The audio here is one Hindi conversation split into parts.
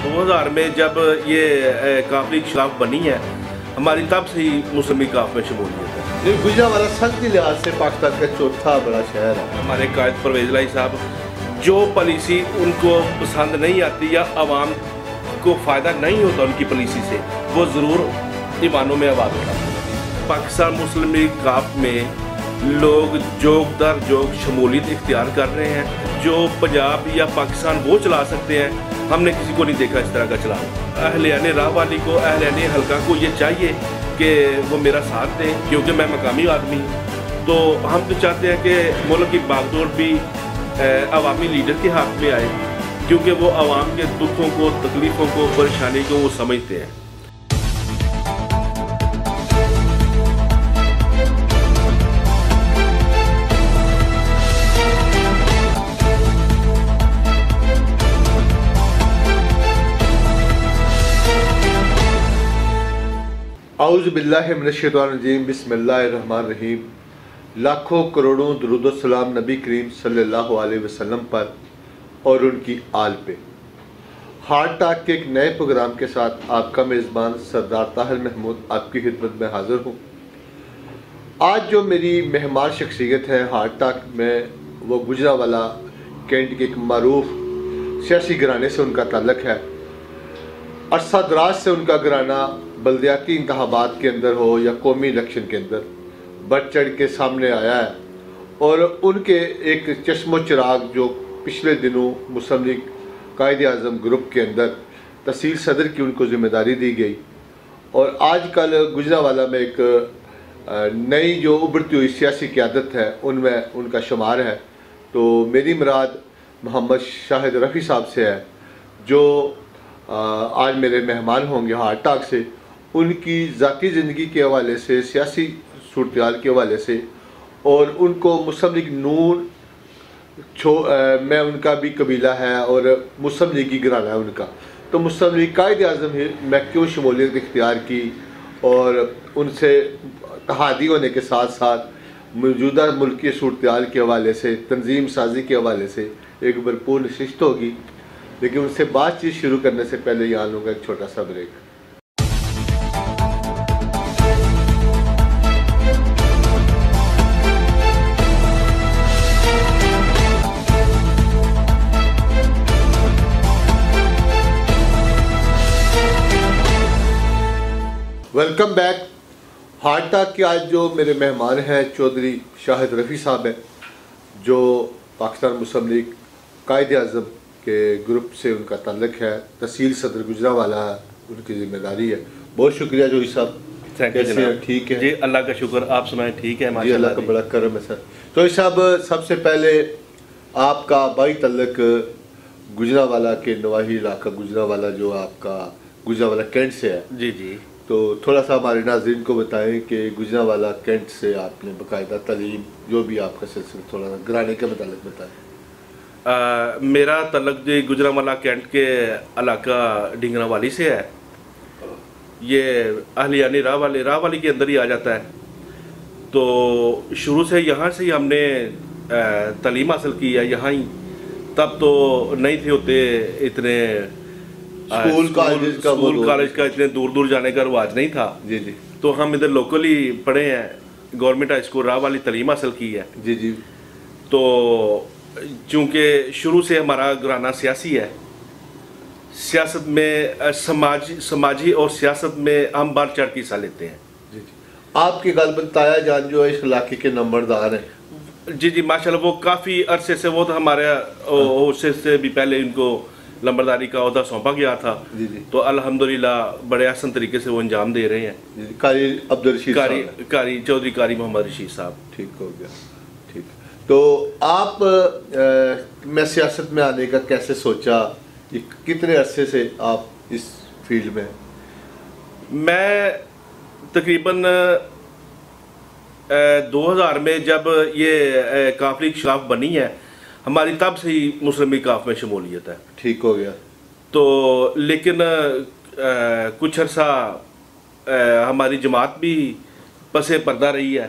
2000 में जब ये काफी खिलाफ बनी है हमारी, तब से ही मुस्लिम लीग काफ में शमूलियत है। ये गुजरावाला सनती लिहाज से पाकिस्तान का चौथा बड़ा शहर है। हमारे कायद परवेज लाई साहब, जो पॉलिसी उनको पसंद नहीं आती या आवाम को फ़ायदा नहीं होता उनकी पॉलिसी से, वो ज़रूर ईमानों में आवाज़ उठाते हैं। पाकिस्तान मुस्लिम लीग काफ में लोग जोग दर जोग शमूलियत इख्तियार कर रहे हैं। जो पंजाब या पाकिस्तान वो चला सकते हैं, हमने किसी को नहीं देखा इस तरह का चलाना। अहलियाने राह वाली को, अहलियाने हल्का को ये चाहिए कि वो मेरा साथ दें, क्योंकि मैं मकामी आदमी हूँ। तो हम तो चाहते हैं कि मुल्क की बागडोर भी अवामी लीडर के हाथ में आए, क्योंकि वो आवाम के दुखों को, तकलीफ़ों को, परेशानी को वो समझते हैं। औज़ु बिल्लाहि मिनश शैतानिर रजीम, बिस्मिल्लाहिर रहमानिर रहीम। लाखों करोड़ों दुरूद व सलाम नबी करीम सल्लल्लाहु अलैहि वसल्लम पर और उनकी आल पे। हार्ट टॉक के एक नए प्रोग्राम के साथ आपका मेज़बान सरदार ताहिर महमूद आपकी खिदमत में हाज़िर हूँ। आज जो मेरी मेहमान शख्सियत है हार्ट टॉक में, वो गुजरावाला कैंट के एक मरूफ सियासी घराने से उनका ताल्लुक़ है। अरसा दराज से उनका घराना बल्दियाती इंतखाबात के अंदर हो या कौमी इलेक्शन के अंदर बढ़ चढ़ के सामने आया है। और उनके एक चश्मो चिराग जो पिछले दिनों मुस्लिम लीग कायद आज़म ग्रुप के अंदर तहसील सदर की उनको ज़िम्मेदारी दी गई, और आजकल गुजरावाला में एक नई जो उभरती हुई सियासी क़यादत है उनमें उनका शुमार है। तो मेरी मुराद मोहम्मद शाहिद रफ़ी साहब से है, जो आज मेरे मेहमान होंगे हार्ट टॉक से। उनकी ज़ाती ज़िंदगी के हवाले से, सियासी सूरत के हवाले से, और उनको मुस्लिम लीग नून में उनका भी कबीला है और मुस्लिम लीगी घराना है उनका। तो मुस्लिम लीग कायद आज़म में क्यों शमूलियत इख्तियार की, और उनसे तहादी होने के साथ साथ मौजूदा मुल्क की सूरत के हवाले से, तंजीम साजी के हवाले से एक भरपूर नशिस्त होगी। लेकिन उनसे बातचीत शुरू करने से पहले यहाँ लूँगा एक छोटा सा break. Welcome back. Heart talk के आज जो मेरे मेहमान हैं चौधरी शाहिद रफ़ी साहब हैं, जो पाकिस्तान मुस्लिम लीग कायद आज़म के ग्रुप से उनका ताल्लुक़ है। तहसील सदर गुजरावाला उनकी ज़िम्मेदारी है। बहुत शुक्रिया जोई साहब। कैसे हैं? ठीक है जी, अल्लाह का शुक्र। आप सुनाएं? ठीक है जी, अल्लाह का बड़ा करम है सर। जोई साहब, सबसे पहले आपका बाई ताल्लुक़ गुजरावाला के नवाही इलाका गुजरावाला जो आपका गुजरावाला कैंट से है। जी जी। तो थोड़ा सा हमारे नाज़रीन को बताएं कि गुजरावाला कैंट से आपने बाकायदा तालीम जो भी आपका सिलसिला, थोड़ा सा घराने के मुतालिक बताएं। मेरा तल्लुक़ जी गुजरावाला कैंट के इलाका डिंगरावाली से है। ये अहलियानी राह वाली के अंदर ही आ जाता है। तो शुरू से यहाँ से ही हमने तालीम हासिल की है यहाँ ही। तब तो नहीं थे होते इतने स्कूल कॉलेज का इतने दूर दूर जाने का रिवाज नहीं था। जी जी। तो हम इधर लोकली पढ़े हैं, गवर्नमेंट हाई स्कूल राह वाली तालीम हासिल की है। जी जी। तो चूँकि शुरू से हमारा घराना सियासी है, सियासत में समाजी और सियासत में हम बढ़ चढ़ के हिस्सा लेते हैं। जी जी। आपकी गलबन ताया जान जो है इस इलाके के नंबरदार हैं। जी जी, माशाल्लाह। वो काफ़ी अरसे से, वो तो हमारे उससे से भी पहले इनको नंबरदारी का ओहदा सौंपा गया था। जी जी। तो अल्हम्दुलिल्लाह बड़े आसान तरीके से वो अंजाम दे रहे हैं। जी जी। कारी अब्दुल रशीद कारी चौधरी कारी मोहम्मद रशीद साहब। ठीक हो गया। ठीक। तो आप मैं सियासत में आने का कैसे सोचा? कितने अरसे से आप इस फील्ड में? मैं तकरीबन 2000 में जब ये काफी खिलाफ बनी है हमारी, तब से ही मुस्लिम लीग काफ में शमूलियत है। ठीक हो गया। तो लेकिन कुछ अर्सा हमारी जमात भी पसे पर्दा रही है।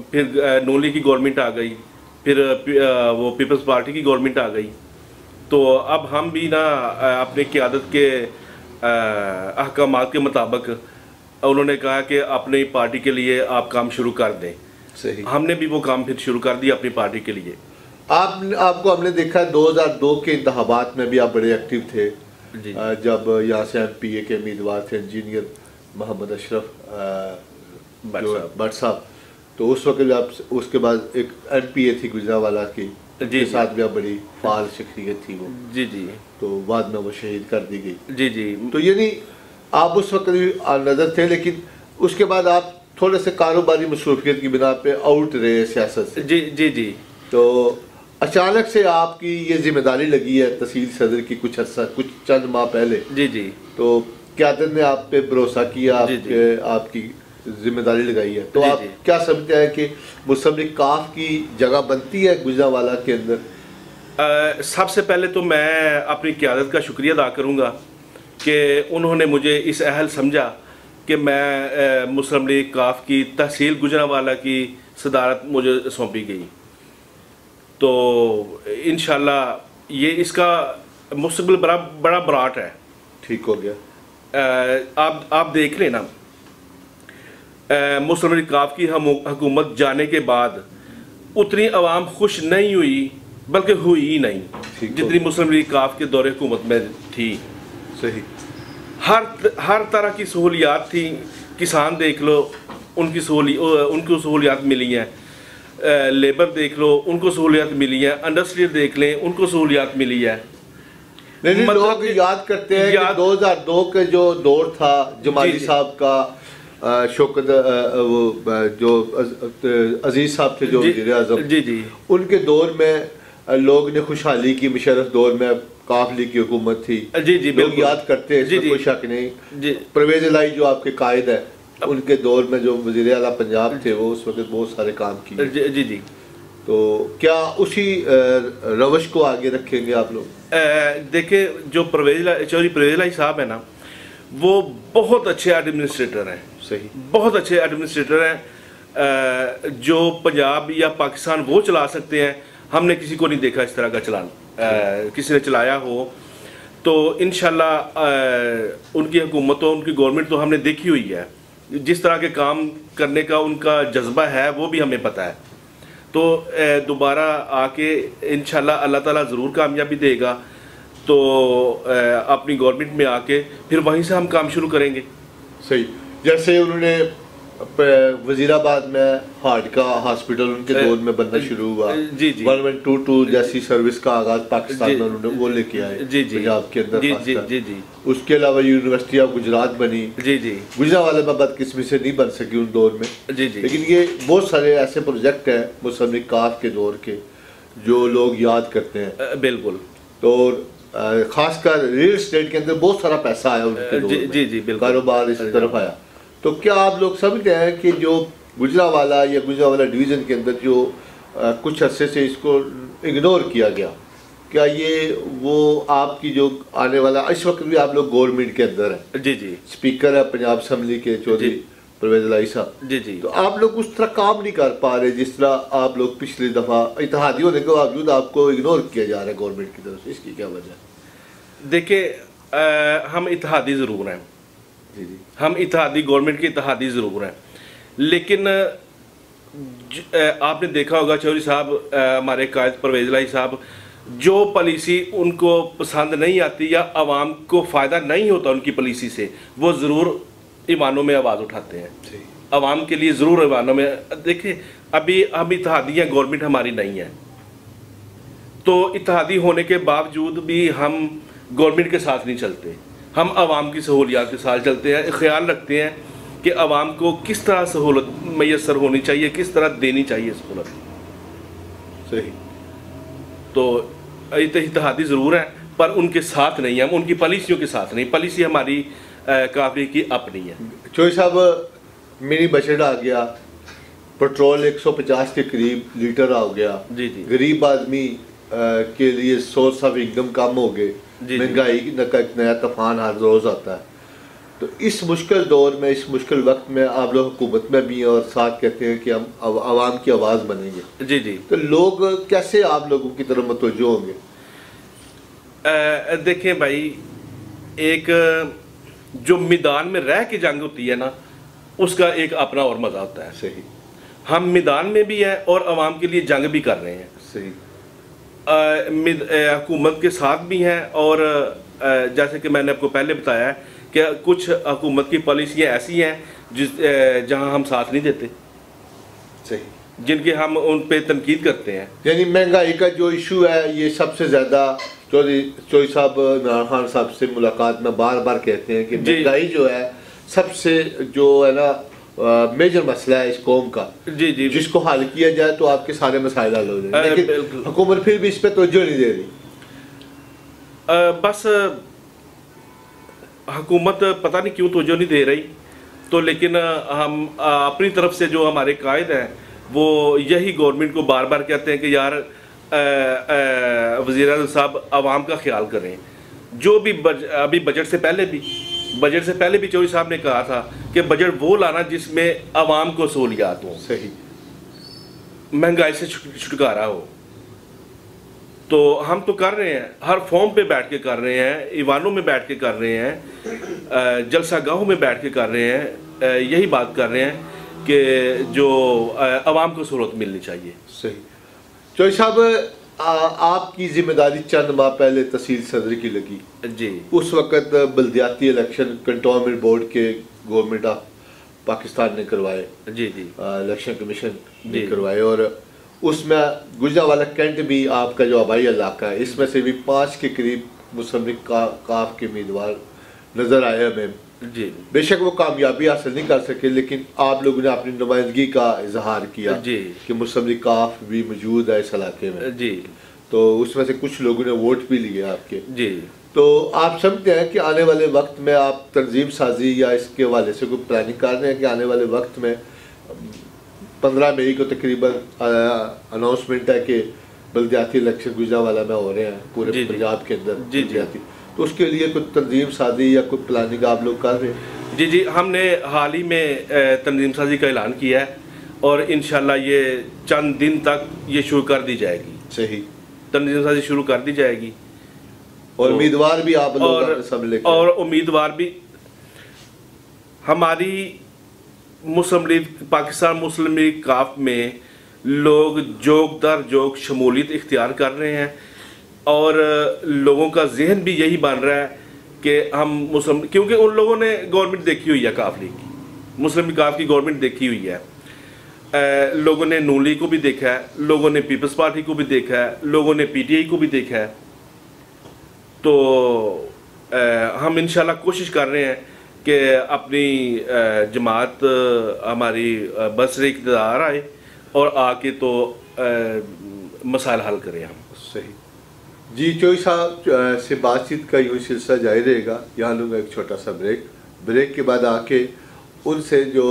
फिर नून लीग की गवर्नमेंट आ गई, फिर वो पीपल्स पार्टी की गवर्नमेंट आ गई। तो अब हम भी ना अपने क़यादत के अहकामात के मुताबिक उन्होंने कहा कि अपनी पार्टी के लिए आप काम शुरू कर दें। सही, हमने भी वो काम फिर शुरू कर दिया अपनी पार्टी के लिए। आपको हमने देखा 2002 के इंतखाबात में भी आप बड़े एक्टिव थे जी। जब यहाँ से MPA के उम्मीदवार थे इंजीनियर मोहम्मद अशरफ भट्ट साहब, तो उस वक्त आप, उसके बाद एक MPA थी गुजरावाला की, के साथ भी आप बड़ी फाल शख्सियत थी वो। जी जी। तो बाद में वो शहीद कर दी गई। जी जी। तो यानी आप उस वक्त भी नज़र थे, लेकिन उसके बाद आप थोड़े से कारोबारी मसरूफियत की बिना पे आउट रहे सियासत से। जी जी जी। तो अचानक से आपकी ये जिम्मेदारी लगी है तहसील सदर की कुछ चंद माह पहले। जी जी। तो क़यादत ने आप पे भरोसा किया, आपकी जिम्मेदारी लगाई है, तो आप क्या समझते हैं कि मुस्लिम लीग काफ की जगह बनती है गुजरावाला के अंदर? सबसे पहले तो मैं अपनी क़यादत का शुक्रिया अदा करूँगा कि उन्होंने मुझे इस अहल समझा कि मैं मुस्लिम लीग काफ की तहसील गुजरावाला की सदारत मुझे सौंपी गई। तो इंशाल्लाह ये इसका मुस्तकबिल बड़ा ब्राट है। ठीक हो गया। आप देख लेना, मुस्लिम लीग काफ की हुकूमत जाने के बाद उतनी आवाम खुश नहीं हुई, बल्कि हुई ही नहीं जितनी मुस्लिम लीग काफ के दौरे हुकूमत में थी। सही। हर तरह की सहूलियात थी। किसान देख लो, उनको सहूलियात मिली हैं। लेबर देख लो, उनको सहूलियात मिली है। इंडस्ट्रियल देख लें, उनको सहूलियात मिली है। मतलब लोग याद करते हैं कि 2002 के जो दौर था जमाली साहब का, शौकत वो जो अजीज साहब थे जो वज़ीर आज़म, जी जी, उनके दौर में लोग ने खुशहाली की, मुशर्रफ दौर में काफ लीग की हुकूमत थी। जी जी, लोग याद करते हैं, इसमें कोई शक नहीं। परवेज इलाही जो आपके कायद है, उनके दौर में जो वज़ीर आला पंजाब थे वो उस वक्त बहुत सारे काम किए। जी जी। तो क्या उसी रवश को आगे रखेंगे आप लोग? देखिए, जो चौधरी परवेज इलाही साहब है ना, वो बहुत अच्छे एडमिनिस्ट्रेटर हैं। सही, बहुत अच्छे एडमिनिस्ट्रेटर हैं जो पंजाब या पाकिस्तान वो चला सकते हैं। हमने किसी को नहीं देखा इस तरह का चलान, किसी ने चलाया हो। तो इंशाल्लाह उनकी हुकूमत, उनकी गवर्नमेंट तो हमने देखी हुई है। जिस तरह के काम करने का उनका जज्बा है वो भी हमें पता है। तो दोबारा आके इंशाल्लाह अल्लाह ताला ज़रूर कामयाबी देगा। तो अपनी गवर्नमेंट में आके फिर वहीं से हम काम शुरू करेंगे। सही। जैसे उन्होंने वजीराबाद में हार्ट का हॉस्पिटल उनके दौर में बनना शुरू हुआ। जी जी। 1122 जैसी सर्विस का आगाज पाकिस्तान में उन्होंने वो लेके आए। जी जी। पंजाब के अंदर। जी जी जी जी। उसके अलावा यूनिवर्सिटी ऑफ गुजरात बनी। जी जी। गुजरावाला में बदकिस्मती से नहीं बन सकी उन दौर में। जी जी। लेकिन ये बहुत सारे ऐसे प्रोजेक्ट हैं मुस्लिम लीग काफ के दौर के जो लोग याद करते हैं। बिल्कुल। तो खासकर रियल एस्टेट के अंदर बहुत सारा पैसा आया उनके दौर में। जी जी, बिल्कुल। कारोबार इस तरफ आया। तो क्या आप लोग समझते हैं कि जो गुजरावाला या गुजरावाला डिवीज़न के अंदर जो कुछ अरसे से इसको इग्नोर किया गया, क्या ये वो आपकी जो आने वाला, इस वक्त भी आप लोग गवर्नमेंट के अंदर हैं? जी जी। स्पीकर है पंजाब असम्बली के चौधरी परवेज इलाही साहब। जी जी। तो आप लोग उस तरह काम नहीं कर पा रहे जिस तरह आप लोग पिछली दफ़ा इत्तेहादी होने के बावजूद आपको इग्नोर किया जा रहा है गवर्नमेंट की तरफ से, इसकी क्या वजह है? देखिए, हम इत्तेहादी ज़रूर हैं। जी जी। हम इत्तेहादी, गवर्नमेंट के इत्तेहादी ज़रूर हैं, लेकिन आपने देखा होगा चौधरी साहब, हमारे कायद परवेज इलाही साहब, जो पॉलिसी उनको पसंद नहीं आती या आवाम को फ़ायदा नहीं होता उनकी पॉलिसी से, वो ज़रूर ईवानों में आवाज़ उठाते हैं। आवाम के लिए ज़रूर ईवानों में। देखिए, अभी हम इत्तेहादी हैं, गवर्नमेंट हमारी नहीं है। तो इत्तेहादी होने के बावजूद भी हम गवर्नमेंट के साथ नहीं चलते, हम आवाम की सहूलियात के साथ चलते हैं। ख्याल रखते हैं कि आवाम को किस तरह सहूलत मैसर होनी चाहिए, किस तरह देनी चाहिए सहूलत। सही। तो इत्तेहादी ज़रूर है, पर उनके साथ नहीं है, हम उनकी पॉलिसियों के साथ नहीं। पॉलिसी हमारी काफ़ी की अपनी है। चौधरी साहब, मिनी बजट आ गया, पेट्रोल 150 के करीब लीटर आ गया। जी जी। गरीब आदमी के लिए सोर्स ऑफ इनकम कम हो गए। महंगाई का एक नया तूफान हर रोज़ आता है। तो इस मुश्किल दौर में, इस मुश्किल वक्त में आप लोग हुकूमत में भी हैं और साथ कहते हैं कि हम आवाम की आवाज़ बनेंगे। जी जी। तो लोग कैसे आप लोगों की तरफ मुतवज्जो होंगे? देखें भाई, एक जो मैदान में रह के जंग होती है ना, उसका एक अपना और मज़ा होता है। सही। हम मैदान में भी हैं और आवाम के लिए जंग भी कर रहे हैं। सही। हुकूमत के साथ भी हैं, और जैसे कि मैंने आपको पहले बताया है कि कुछ हुकूमत की पॉलिसियाँ ऐसी हैं जहां हम साथ नहीं देते। सही। जिनके हम उन पे तनकीद करते हैं। यानी महंगाई का जो इशू है, ये सबसे ज़्यादा चौधरी साहब इमरान खान साहब से मुलाकात में बार बार कहते हैं कि महंगाई जो है सबसे जो है ना मेजर मसला है इस कौम का। जी जी। जिसको हल किया जाए तो आपके सारे मसाइल हल हो जाएंगे, लेकिन हुकूमत फिर भी इस पर तवज्जो नहीं दे रही। बस हुकूमत पता नहीं क्यों तवज्जो नहीं दे रही। तो लेकिन हम अपनी तरफ से जो हमारे कायद हैं वो यही गवर्नमेंट को बार बार कहते हैं कि यार वज़ीर आज़म साहब आवाम का ख्याल करें। जो भी अभी बजट से पहले भी चौधरी साहब ने कहा था कि बजट वो लाना जिसमें आवाम को सहूलियात हो। सही। महंगाई से छुटकारा हो। तो हम तो कर रहे हैं, हर फॉर्म पे बैठ के कर रहे हैं, ईवानों में बैठ के कर रहे हैं, जलसा गाहों में बैठ के कर रहे हैं, यही बात कर रहे हैं कि जो आवाम को सहूलत मिलनी चाहिए। सही। चौधरी साहब, आपकी जिम्मेदारी चंद माह पहले तहसील सदर की लगी। जी। उस वक़्त बल्दियाती इलेक्शन कंटोनमेंट बोर्ड के गवर्नमेंट ऑफ पाकिस्तान ने करवाए। जी जी। इलेक्शन कमीशन ने करवाए, और उसमें गुजरावाला कैंट भी आपका जो आबाई इलाका है, इसमें से भी 5 के करीब मुस्लिम लीग काफ के उम्मीदवार नज़र आए हमें। जी। बेशक वो कामयाबी हासिल नहीं कर सके, लेकिन आप लोगों ने अपनी नुमाइंदगी का इजहार किया जी कि मुस्लिम लीग काफ भी मौजूद है इस इलाके में। जी। तो उसमें से कुछ लोगों ने वोट भी लिए आपके। जी। तो आप समझते हैं कि आने वाले वक्त में आप तंजीम साजी या इसके हवाले से कोई प्लानिंग कर रहे हैं कि आने वाले वक्त में 15 मई को तकरीबन अनाउंसमेंट है कि बल्दियाती इलेक्शन गुजरावाला में हो रहे हैं पूरे पंजाब के अंदर। जी जी। तो उसके लिए कोई तंजीम साजी या कोई प्लानिंग आप लोग कर रहे हैं? जी जी, हमने हाल ही में तंजीम साजी का ऐलान किया है और इंशाल्लाह ये चंद दिन तक ये शुरू कर दी जाएगी। सही। तंजीम साजी शुरू कर दी जाएगी, और उम्मीदवार भी आप लोग सब लेकर, और उम्मीदवार भी हमारी मुस्लिम लीग पाकिस्तान मुस्लिम लीग काफ में लोग जोग दर जोग शमूलियत इख्तियार कर रहे हैं, और लोगों का जहन भी यही बन रहा है कि हम मुस्लिम, क्योंकि उन लोगों ने गवर्नमेंट देखी हुई है काफ लीग की, मुस्लिम लीग काफ की गवर्नमेंट देखी हुई है। लोगों ने नून लीग को भी देखा है, लोगों ने पीपल्स पार्टी को भी देखा है, लोगों ने पीटीआई को भी देखा है। तो हम इंशाल्लाह कोशिश कर रहे हैं कि अपनी जमात हमारी बसरे इक़्तिदार आए और आके तो मसाइल हल करें हम। सही जी। चौधरी साहब से बातचीत का यूँ सिलसिला जारी रहेगा। यहाँ लूँगा एक छोटा सा ब्रेक के बाद आके उनसे जो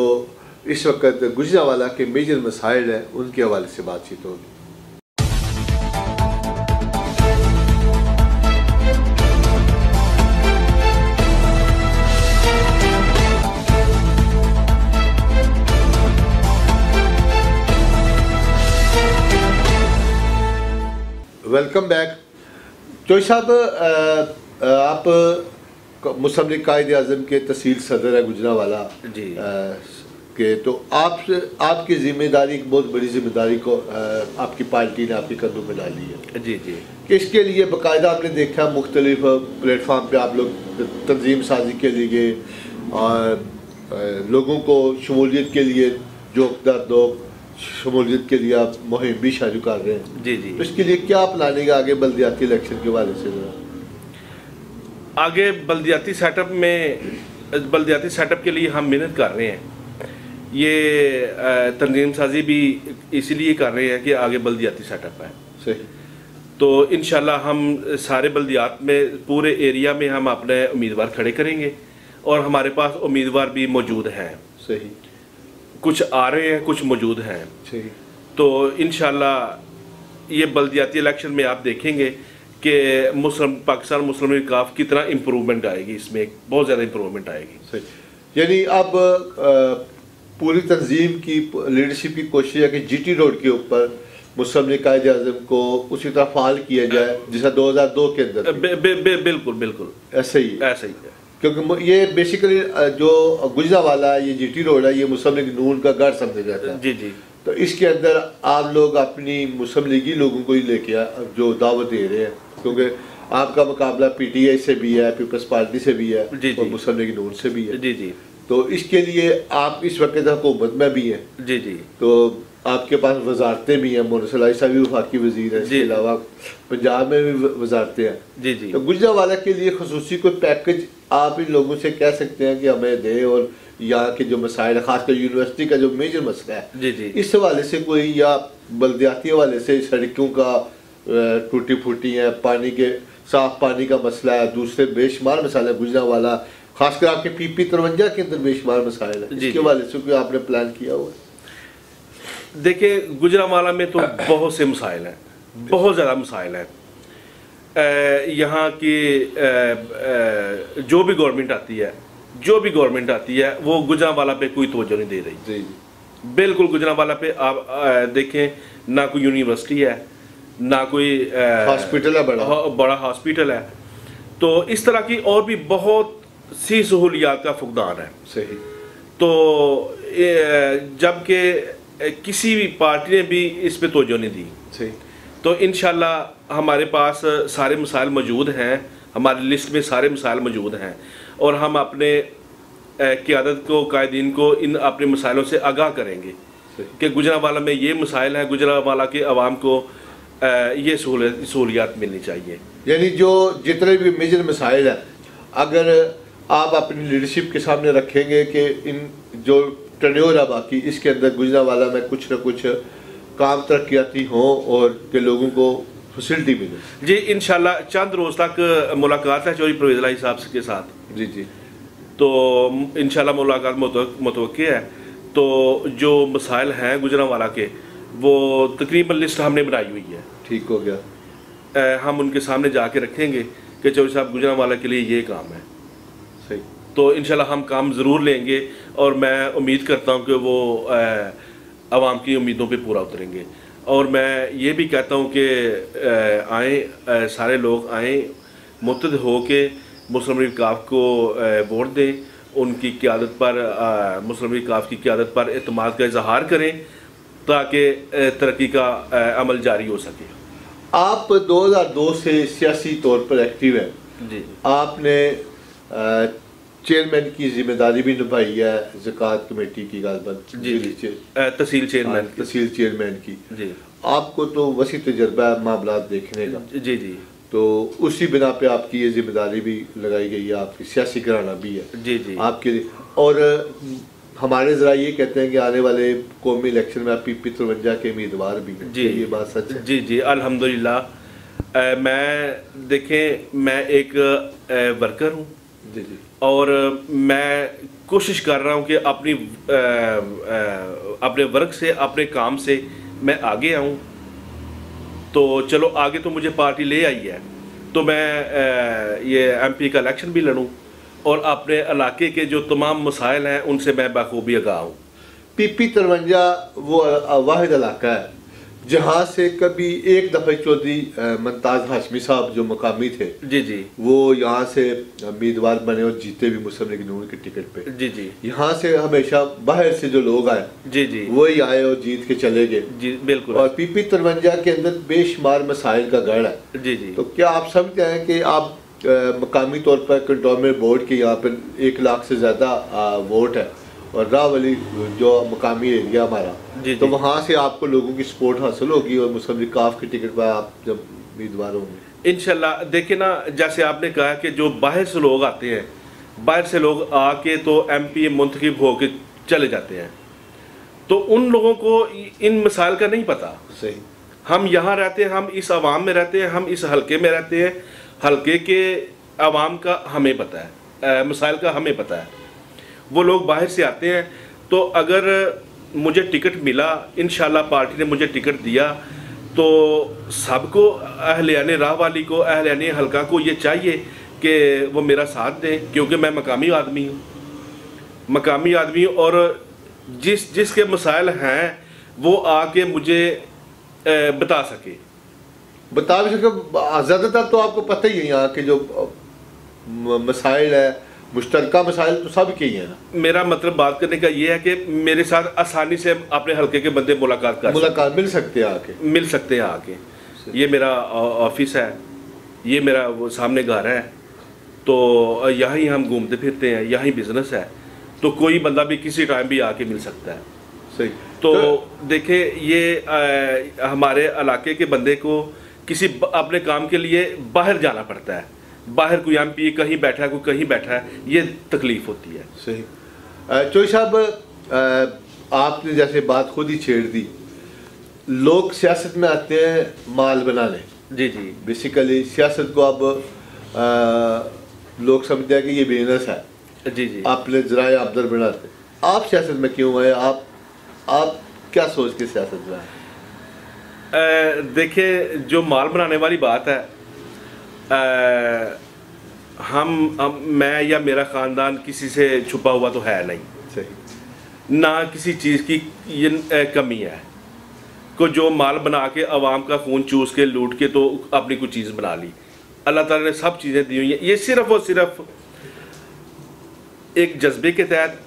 इस वक्त गुजरावाला के मेजर मसाइल हैं उनके हवाले से बातचीत होगी। Welcome back. चौधरी साहब, आप मुस्लिम लीग कायद आज़म के तहसील सदर है गुजरावाला जी के, तो आपकी जिम्मेदारी, एक बहुत बड़ी जिम्मेदारी को आपकी पार्टी ने आपके कदमों में डाली है। जी जी। कि इसके लिए बाकायदा आपने देखा मुख्तलिफ प्लेटफार्म पे आप लोग तंजीम साजी के लिए और लोगों को शमूलियत के लिए शमूलियत के लिए आप मुहिम भी शुरू कर रहे हैं। जी जी। तो इसके लिए क्या प्लानिंग आगे बल्दियाती इलेक्शन के हवाले से? आगे बल्दियाती सेटअप के लिए हम मेहनत कर रहे हैं। ये तंजीम साजी भी इसीलिए कर रहे हैं कि आगे बल्दियाती सेटअप है। सही। तो इंशाल्लाह हम सारे बल्दियात में, पूरे एरिया में हम अपने उम्मीदवार खड़े करेंगे, और हमारे पास उम्मीदवार भी मौजूद हैं। सही। कुछ आ रहे हैं, कुछ मौजूद हैं। सही। तो इंशाल्लाह ये बल्दियाती इलेक्शन में आप देखेंगे कि पाकिस्तान मुस्लिम लीग काफ कितना इम्प्रूवमेंट आएगी, इसमें बहुत ज़्यादा इम्प्रूवमेंट आएगी। सही, यानी अब पूरी तंजीम की लीडरशिप की कोशिश है कि जीटी रोड के ऊपर मुस्लिम लीग कायदे आज़म को उसी तरह फाल किया जाए जैसा 2002 के अंदर। बिल्कुल बिल्कुल ऐसे ही है, ऐसे ही है, क्योंकि ये बेसिकली जो गुजरावाला है, ये जीटी रोड है, ये मुस्लिम लीग नून का गढ़ समझा जाता है। जी जी। तो इसके अंदर आप लोग अपनी मुस्लिम लीगी लोगों को ही लेके जो दावत दे रहे हैं, क्योंकि आपका मुकाबला पीटीआई से भी है, पीपल्स पार्टी से भी है और मुस्लिम लीग नून से भी है। जी जी। तो इसके लिए आप इस वक्त हुकूमत में भी हैं। जी जी। तो आपके पास वजारतें भी हैं, मोनसलाई साहब भी वफाकी वजीर है, इसके अलावा पंजाब में भी वजारतें हैं। जी जी। तो गुजरावाला के लिए खसूसी कोई पैकेज आप इन लोगों से कह सकते हैं कि हमें दे, और यहाँ के जो मसाइल खासकर यूनिवर्सिटी का जो मेजर मसला है, जी जी, इस हवाले से कोई, या बल्दियाती हवाले से सड़कों का टूटी फूटी है, पानी के साफ पानी का मसला है, दूसरे बेशुमार मसाले गुजरावाला खासकर आपके पीपी 53 के अंदर बेशुमार मसाइल है, इसके हवाले से कोई आपने प्लान किया हुआ है? देखिए गुजरावाला में तो बहुत से मसाइल हैं, बहुत ज़्यादा मसाइल हैं। यहाँ की जो भी गवर्नमेंट आती है वो गुजरावाला पे कोई तवज्जो नहीं दे रही। जी, बिल्कुल गुजरावाला पे आप देखें, ना कोई यूनिवर्सिटी है, ना कोई हॉस्पिटल है, बड़ा हॉस्पिटल है। तो इस तरह की और भी बहुत सी सहूलियात का फुकदान है। सही। तो जबकि किसी भी पार्टी ने भी इस पे तवज्जो नहीं दी। सही। तो इंशाल्लाह हमारे पास सारे मसाइल मौजूद हैं, हमारी लिस्ट में सारे मसाइल मौजूद हैं, और हम अपने क़यादत को, कायदीन को इन अपने मसाइलों से आगाह करेंगे कि गुजरावाला में ये मसाइल हैं, गुजरावाला के अवाम को ये सहूलियात मिलनी चाहिए। यानी जो जितने भी मेजर मसाइल हैं, अगर आप अपनी लीडरशिप के सामने रखेंगे कि इन जो टर्न्योवर है बाकी, इसके अंदर गुजरावाला में कुछ न कुछ काम तरक्याती हों और के लोगों को फैसिलिटी मिले। जी इंशाल्लाह चंद रोज़ तक मुलाकात है चौधरी परवेज़ इलाही साहब के साथ। जी जी। तो इंशाल्लाह मुलाकात मुतवक्किल है। तो जो मसाइल हैं गुजरावाला के, वो तकरीबन लिस्ट हमने बनाई हुई है। ठीक हो गया। हम उनके सामने जाके रखेंगे कि चौधरी साहब गुजरावाला के लिए ये काम है। सही। तो इंशाल्लाह हम काम ज़रूर लेंगे, और मैं उम्मीद करता हूँ कि वो आवाम की उम्मीदों पे पूरा उतरेंगे। और मैं ये भी कहता हूँ कि आएँ, सारे लोग आएँ, मुत्तहद हो के मुस्लिम लीग काफ को वोट दें, उनकी क़यादत पर, मुस्लिम लीग काफ की क़यादत पर एतमाद का इजहार करें ताकि तरक्की का अमल जारी हो सके। आप 2002 से सियासी तौर पर एक्टिव हैं। जी। आपने चेयरमैन की जिम्मेदारी भी निभाई है ज़कात कमेटी की, तहसील चेयरमैन की। जी। आपको तो वसी तजर्बा है मामलात देखने का। जी जी। तो उसी बिना पे आपकी ये जिम्मेदारी भी लगाई गई है, आपकी सियासी घराना भी है। जी जी। आपके लिए, और हमारे ज़रा ये कहते हैं कि आने वाले कौमी इलेक्शन में आप पीपी 53 के उम्मीदवार भी हैं। जी। ये बात सच है? जी जी अल्हम्दुलिल्लाह। मैं देखें, मैं एक वर्कर हूँ। जी जी। और मैं कोशिश कर रहा हूँ कि अपने वर्क से, अपने काम से मैं आगे आऊँ। तो चलो आगे तो मुझे पार्टी ले आई है, तो मैं ये एमपी का इलेक्शन भी लड़ूँ और अपने इलाके के जो तमाम मसाइल हैं उनसे मैं बखूबी आगाह हूँ। पीपी 53 वो वाहिद इलाका है जहाँ से कभी एक दफ़ा चौधरी मुमताज़ हाशमी साहब जो मकामी थे, जी जी, वो यहाँ से उम्मीदवार बने और जीते भी मुस्लिम लीग नून के टिकट पे। जी जी। यहाँ से हमेशा बाहर से जो लोग आए, जी जी, वही आए और जीत के चले गए। जी बिल्कुल। और पीपी 53 के अंदर बेशुमार मसाइल का गढ़ है। जी जी। तो क्या आप समझते हैं कि आप मकामी तौर पर कंटोनमेंट बोर्ड के यहाँ पर 1 लाख से ज़्यादा वोट है और रावली जो मकामी एरिया हमारा, तो वहाँ से आपको लोगों की सपोर्ट हासिल होगी और मुस्लिम लीग काफ के टिकट पर आप जब उम्मीदवार होंगे इंशाल्लाह। देखिए ना, जैसे आपने कहा कि जो बाहर से लोग आते हैं, बाहर से लोग आके तो एमपी मुंतखब होके चले जाते हैं, तो उन लोगों को इन मसाइल का नहीं पता। सही। हम यहाँ रहते हैं, हम इस आवाम में रहते हैं, हम इस हल्के में रहते हैं, हल्के के आवाम का हमें पता है, मसाइल का हमें पता है। वो लोग बाहर से आते हैं, तो अगर मुझे टिकट मिला, इंशाल्लाह पार्टी ने मुझे टिकट दिया, तो सबको अहलियान राह वाली को, अहलियान हल्का को ये चाहिए कि वो मेरा साथ दें, क्योंकि मैं मकामी आदमी हूँ और जिसके मसाइल हैं वो आके मुझे बता भी सके। ज़्यादातर तो आपको पता ही है यहाँ के जो मसाइल है, मुश्तरका मसाइल तो सब के ही है ना। मेरा मतलब बात करने का ये है कि मेरे साथ आसानी से अपने हल्के के बंदे मुलाकात मिल सकते हैं आके। ये मेरा ऑफिस है, ये मेरा वो सामने घर है, तो यहाँ ही हम घूमते फिरते हैं, यहाँ ही बिजनेस है, तो कोई बंदा भी किसी टाइम भी आके मिल सकता है। सही। तो देखिए ये हमारे इलाके के बंदे को किसी अपने काम के लिए बाहर जाना पड़ता है, बाहर कोई एमपी कहीं बैठा है, कोई कहीं बैठा है, ये तकलीफ होती है। सही। चोई साहब, आपने जैसे बात खुद ही छेड़ दी, लोग सियासत में आते हैं माल बनाने। जी। बेसिकली सियासत को अब लोग समझते हैं कि ये बिजनेस है। जी। आपने ज़राए आमदन बनाते, आप सियासत में क्यों आए? आप क्या सोच के सियासत में आए? देखिए, जो माल बनाने वाली बात है, मैं या मेरा ख़ानदान किसी से छुपा हुआ तो है नहीं। सही। ना किसी चीज़ की ये कमी है को जो माल बना के आवाम का खून चूस के लूट के तो अपनी कोई चीज़ बना ली। अल्लाह ताला ने सब चीज़ें दी हुई हैं। ये सिर्फ़ और सिर्फ एक जज्बे के तहत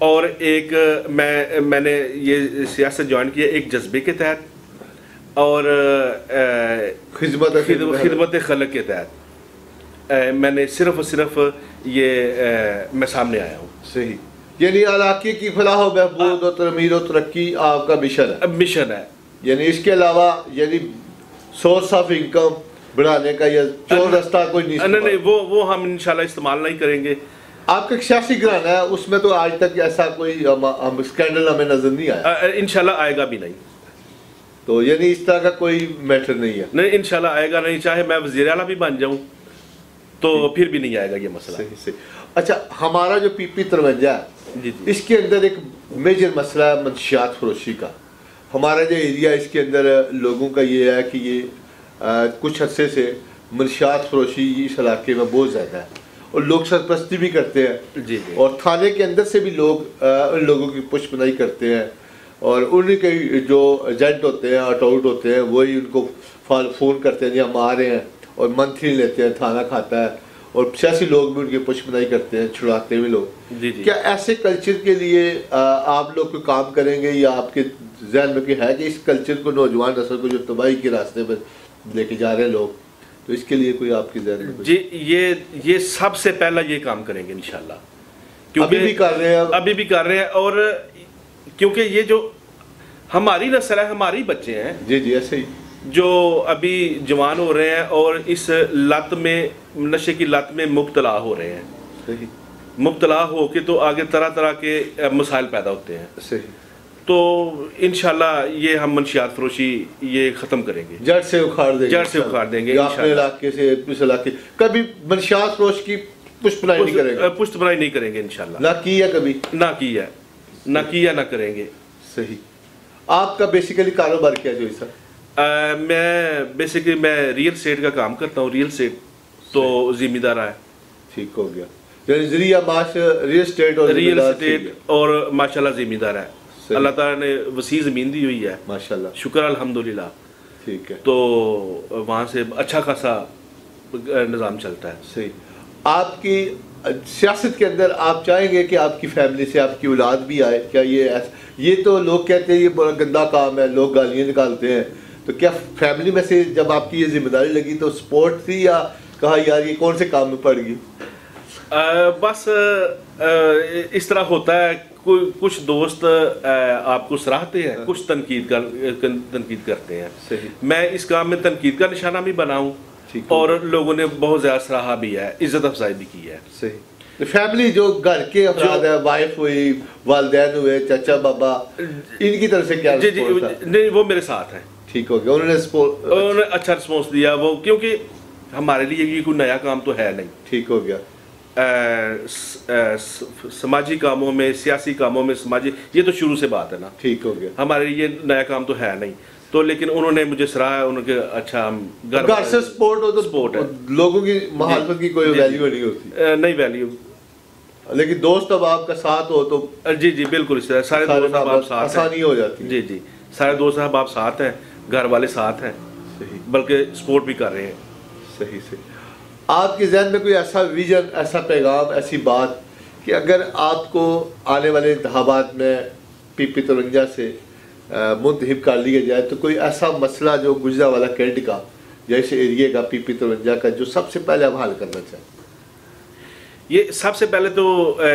और एक मैंने ये सियासत ज्वाइन किया एक जज्बे के तहत और खिदमत खलक के तहत मैंने सिर्फ और सिर्फ ये मैं सामने आया हूँ। सही। यानी इलाके की फलाह बहबूद और तमीर और तरक्की आपका मिशन है। यानी इसके अलावा यानी सोर्स ऑफ इनकम बढ़ाने का या रास्ता कोई नहीं, वो हम इंशाल्लाह इस्तेमाल नहीं करेंगे। आपका सियासी घराना है, उसमें तो आज तक ऐसा कोई स्कैंडल हमें नजर नहीं आया। इंशाल्लाह आएगा भी नहीं। तो यानी इस तरह का कोई मैटर नहीं है। नहीं, इंशाल्लाह आएगा नहीं, चाहे मैं वज़ीर आला भी बन जाऊं तो फिर भी नहीं आएगा ये मसला। सही। अच्छा, हमारा जो PP 53 है, जी। इसके अंदर एक मेजर मसला है मंशियात फरोशी का। हमारा जो एरिया इसके अंदर लोगों का ये है कि ये कुछ अरसे से मंशियात फरोशी इस इलाके में बहुत ज़्यादा है और लोग सरपरस्ती भी करते हैं। जी। और थाने के अंदर से भी लोग उन लोगों की पुष्पनाई करते हैं और उनके जो एजेंट होते हैं, अटाउट होते हैं, वही उनको फ़ोन करते हैं, हम आ रहे हैं, और मंथली लेते हैं, थाना खाता है, और सियासी लोग भी उनकी पुष्पनाई करते हैं, छुड़ाते हुए लोग। जी। क्या ऐसे कल्चर के लिए आप लोग कोई काम करेंगे या आपके जहन में कोई है कि इस कल्चर को, नौजवान नस्ल को जो तबाही के रास्ते पर लेके जा रहे हैं लोग, तो इसके लिए कोई आपकी जहन में? जी, ये सबसे पहला ये काम करेंगे इंशाल्लाह, क्योंकि अभी भी कर रहे हैं और क्योंकि ये जो हमारी नस्ल है, हमारी बच्चे हैं जी ऐसे ही जो अभी जवान हो रहे हैं और इस लत में, नशे की लत में मुब्तला हो रहे हैं। सही। मुब्तला हो के तो आगे तरह तरह के मसाइल पैदा होते हैं। सही। तो इंशाल्लाह ये हम मंशियात फरोशी ये ख़त्म करेंगे, जड़ से उखाड़ देंगे अपने इलाके से, इस इलाके। कभी मंशियात फरोश की पुष्पनाई नहीं करेंगे इंशाल्लाह। ना की है कभी? ना किया ना करेंगे। सही। आपका बेसिकली कारोबार क्या है सर? मैं रियल एस्टेट का काम करता हूँ। रियल एस्टेट तो जिम्मेदार है। ठीक हो गया। रियल एस्टेट और माशाल्लाह जिम्मेदार है। अल्लाह ताला ने वसी ज़मीन दी हुई है माशाल्लाह, शुक्र अल्हम्दुलिल्लाह। ठीक है। तो वहाँ से अच्छा खासा निज़ाम चलता है। सही। आपकी सियासत के अंदर आप चाहेंगे कि आपकी फैमिली से आपकी औलाद भी आए? क्या ये तो लोग कहते हैं ये बड़ा गंदा काम है, लोग गालियाँ निकालते हैं, तो क्या फैमिली में से जब आपकी ये जिम्मेदारी लगी तो सपोर्ट थी या कहा यार ये कौन से काम में पड़ गई? बस इस तरह होता है, कुछ दोस्त आपको सराहते हैं, कुछ तनकीद करते हैं। सही। मैं इस काम में तनकीद का निशाना भी बना हूँ और लोगों ने बहुत ज़्यादा सराहा भी है, इज्जत अफजाई भी की है। सही। फैमिली जो घर के अफराद है, वाइफ हुई, वालिदैन हुए, चाचा बाबा, इनकी तरफ से क्या? जी नहीं, वो मेरे साथ हैं। ठीक हो गया। उन्होंने अच्छा रिस्पॉन्स दिया, वो क्योंकि हमारे लिए ये कोई नया काम तो है नहीं। ठीक हो गया। समाजी कामों में, सियासी कामों में, ये तो शुरू से बात है ना। ठीक हो गया। हमारे लिए नया काम तो है नहीं। तो लेकिन उन्होंने मुझे सराहा, उनके अच्छा हम घर से स्पोर्ट हो तो स्पोर्ट है, लोगों की मुखालफत की कोई वैल्यू नहीं होती, नहीं वैल्यू। लेकिन दोस्त अब आपका साथ हो तो जी जी बिल्कुल, सारे दोस्त अब आप साथ आसानी हो जाती है। जी जी, सारे दोस्त अब आप साथ हैं, घर वाले साथ हैं, सही, बल्कि सपोर्ट भी कर रहे हैं। सही सही। आपके जहन में कोई ऐसा विजन, ऐसा पैगाम, ऐसी बात कि अगर आपको आने वाले इंतखाबात में PP53 से मुंतखब कर लिया जाए तो कोई ऐसा मसला जो गुजरांवाला कैंट का या इस एरिए का PP53 का जो सबसे पहले आप हल करना चाहें? ये सबसे पहले तो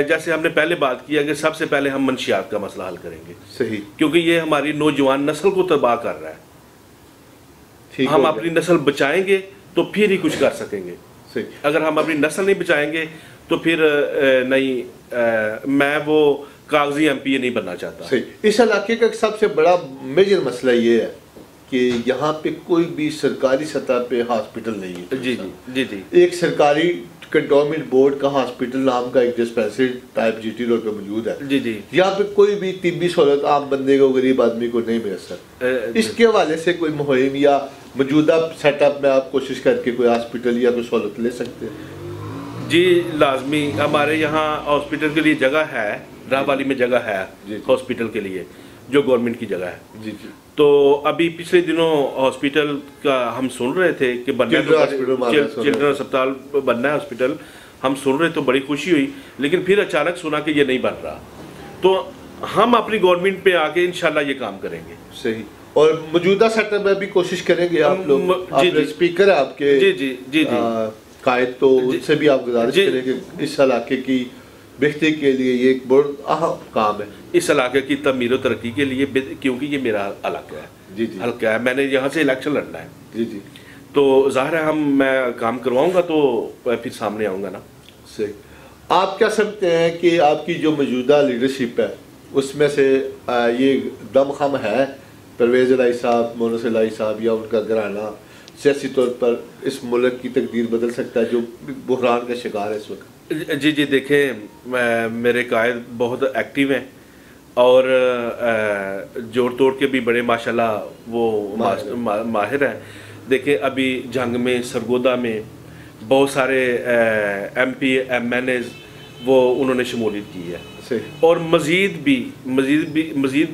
जैसे हमने पहले बात किया कि सबसे पहले हम मंशियात का मसला हल करेंगे। सही, क्योंकि ये हमारी नौजवान नस्ल को तबाह कर रहा है। ठीक, हम अपनी नस्ल बचाएंगे तो फिर ही कुछ कर सकेंगे। सही, अगर हम अपनी नस्ल नहीं बचाएंगे तो फिर नहीं, मैं वो कागजी MP नहीं बनना चाहता। सही। इस इलाके का सबसे बड़ा मेजर मसला ये है कि यहाँ पे कोई भी सरकारी सतह पे हॉस्पिटल नहीं है। जी जी जी जी। एक सरकारी कंटोनमेंट बोर्ड का हॉस्पिटल नाम का एक डिस्पेंसरी टाइप GT रोड पे मौजूद है। जी जी। यहाँ पे कोई भी तिब्बी सहूलत आम बंदे को, गरीब आदमी को नहीं मिल सकता। इसके हवाले से कोई मुहिम या मौजूदा सेटअप में आप कोशिश करके कोई हॉस्पिटल या कोई सहूलत ले सकते हैं? जी लाजमी, हमारे यहाँ हॉस्पिटल के लिए जगह है, राहवाली में जगह है हॉस्पिटल के लिए, जो गवर्नमेंट की जगह है। जी जी। तो अभी पिछले दिनों हॉस्पिटल का हम सुन रहे थे कि बनना है, चिल्ड्रन अस्पताल बनना है हॉस्पिटल, हम सुन रहे तो बड़ी खुशी हुई, लेकिन फिर अचानक सुना कि ये नहीं बन रहा। तो हम अपनी गवर्नमेंट पे आके इंशाल्लाह ये काम करेंगे। सही। और मौजूदा सेटअप में भी कोशिश करेंगे आप लोग? जी, स्पीकर है आपके जी जी जी जी कायद, तो उनसे भी आप गुजारिश करेंगे इस इलाके की बेहतरी के लिए ये एक बहुत अहम काम है, इस इलाके की तमीर और तरक्की के लिए, क्योंकि ये मेरा इलाका है। जी जी, हल्का है, मैंने यहाँ से इलेक्शन लड़ना है। जी जी। तो जाहिर है मैं काम करवाऊंगा तो फिर सामने आऊँगा ना। सही। आप क्या समझते हैं कि आपकी जो मौजूदा लीडरशिप है उसमें से ये दमखम है परवेज़ इलाही साहब, मोनस इलाही साहब या उनका घराना सियासी तौर पर इस मुल्क की तकदीर बदल सकता है जो बुहरान का शिकार है इस वक्त? जी जी, देखें मेरे कायद बहुत एक्टिव हैं और जोड़ तोड़ के भी बड़े माशाल्लाह वो माहिर हैं। देखें अभी जंग में, सरगोदा में बहुत सारे MP MNAs वो उन्होंने शमूलियत की है। सही। और मज़ीद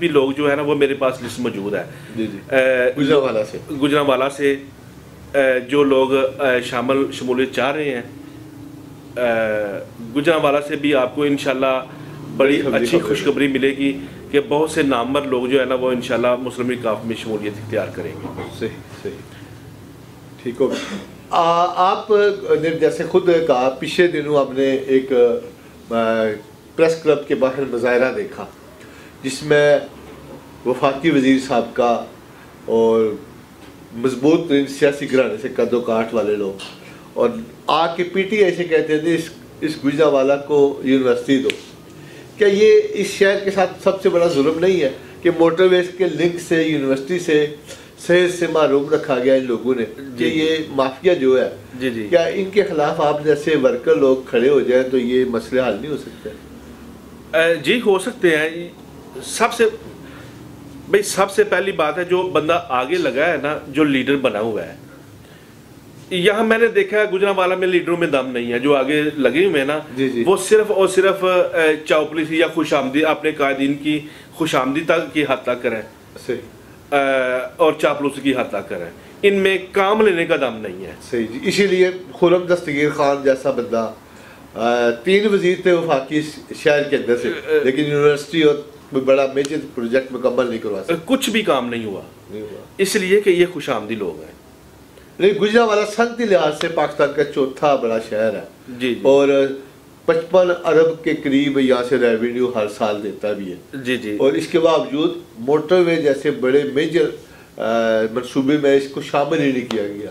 भी लोग जो है ना वो मेरे पास लिस्ट मौजूद है। जी जी। गुजरांवाला से जो लोग शमूलियत चाह रहे हैं, गुजरांवाला से भी आपको इंशाल्लाह बड़ी अच्छी खुशखबरी मिलेगी कि बहुत से नामवर लोग जो है ना वो इंशाल्लाह मुस्लिम लीग काफ में शमूलियत इख्तियार करेंगे। सही सही, ठीक हो। आपने जैसे खुद कहा, पिछले दिनों आपने एक प्रेस क्लब के बाहर मुजाहरा देखा जिसमें वफाकी वजीर साहब का और मजबूत सियासी घराने से कदो काठ वाले लोग, और आके PTI से कहते थे इस गुजरांवाला को यूनिवर्सिटी दो। क्या ये इस शहर के साथ सबसे बड़ा जुल्म नहीं है कि मोटरवेज के लिंक से यूनिवर्सिटी से सेहत से महरूम रखा गया इन लोगों ने? कि ये माफिया जो है, जी जी, क्या इनके खिलाफ आप जैसे वर्कर लोग खड़े हो जाएं तो ये मसले हल नहीं हो सकते? जी हो सकते हैं। सबसे पहली बात है जो बंदा आगे लगा है ना, जो लीडर बना हुआ है, यहाँ मैंने देखा है गुजरांवाला में लीडरों में दम नहीं है। जो आगे लगे हुए हैं ना, जी जी, वो सिर्फ और सिर्फ चाउपलिसी या खुशामदी, अपने कायदीन की खुशामदी तक की हद तक करें। सही। और चापलूसी की हद तक करें, इनमें काम लेने का दम नहीं है। सही जी। इसीलिए खुर्रम दस्तगीर खान जैसा बंदा, 3 वजीर थे वफाकी शहर के अंदर से, लेकिन यूनिवर्सिटी और बड़ा मेजर प्रोजेक्ट मुकम्मल नहीं करवा सकते, कुछ भी काम नहीं हुआ इसलिए कि ये खुशामदी लोग हैं। लेकिन गुजरांवाला सनती लिहाज से पाकिस्तान का चौथा बड़ा शहर है जी, जी। और 55 अरब के करीब यहाँ से रेवेन्यू हर साल देता भी है। जी जी। और इसके बावजूद मोटरवे जैसे बड़े मेजर मंसूबे में इसको शामिल ही नहीं किया गया।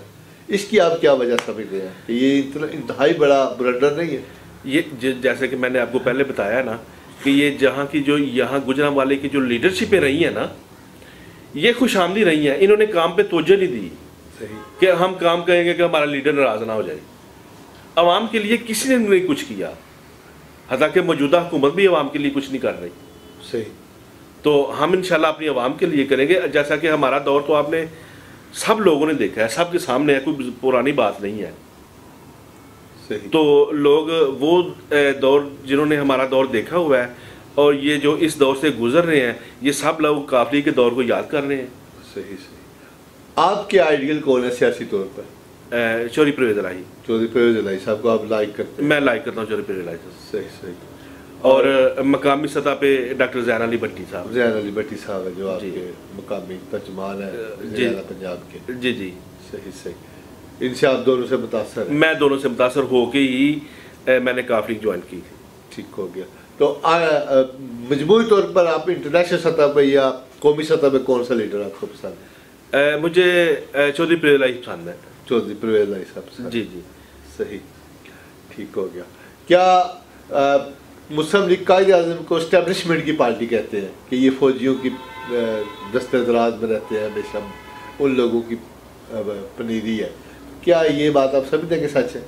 इसकी आप क्या वजह समझते हैं कि ये इतना इंतहाई बड़ा ब्लंडर नहीं है? ये जैसे कि मैंने आपको पहले बताया ना कि ये जहाँ की जो यहाँ गुजरांवाले की जो लीडरशिपें रही हैं ना, ये खुशामदी रही हैं। इन्होंने काम पे तवज्जो नहीं दी। सही। कि हम काम करेंगे कि हमारा लीडर नाराज ना हो जाए। अवाम के लिए किसी ने नहीं कुछ किया, हालांकि मौजूदा हुकूमत भी अवाम के लिए कुछ नहीं कर रही। सही। तो हम इंशाल्लाह अपनी आवाम के लिए करेंगे। जैसा कि हमारा दौर तो आपने सब लोगों ने देखा है, सबके सामने है, कोई पुरानी बात नहीं है। सही। तो लोग वो दौर जिन्होंने हमारा दौर देखा हुआ है और ये जो इस दौर से गुजर रहे हैं, ये सब लोग काफली के दौर को याद कर रहे हैं। सही सही। आपके आइडियल कौन है सियासी तौर पर? चौधरी परवेज़ इलाही। चौधरी परवेज़ इलाही साहब को आप लाइक करते हैं? मैं लाइक करता हूँ चौधरी परवेज़ इलाही साहब। सही सही। और मकामी सतह पे डॉक्टर ज़ैन अली भट्टी साहब। ज़ैन अली भट्टी साहब है जो आपके मकामी तर्जुमान है पंजाब के। जी जी। सही सही। इनसे आप दोनों से मुतासर हैं? मैं दोनों से मुतासर होके ही मैंने काफली ज्वाइन की थी। ठीक हो गया। तो मजमूई तौर पर आप इंटरनेशनल सतह पर या कौमी सतह पर कौन सा लीडर आपको पसंद है? मुझे चौधरी परवेज़ इलाही पसंद है। चौधरी परवेज़ इलाही साहब? जी जी। सही। ठीक हो गया। क्या मुस्लिम लीग कायद-ए-आज़म को इस्टेब्लिशमेंट की पार्टी कहते हैं कि ये फौजियों की दस्तराज में रहते हैं, हमेशा उन लोगों की पनीरी है, क्या ये बात आप समझते हैं कि सच है?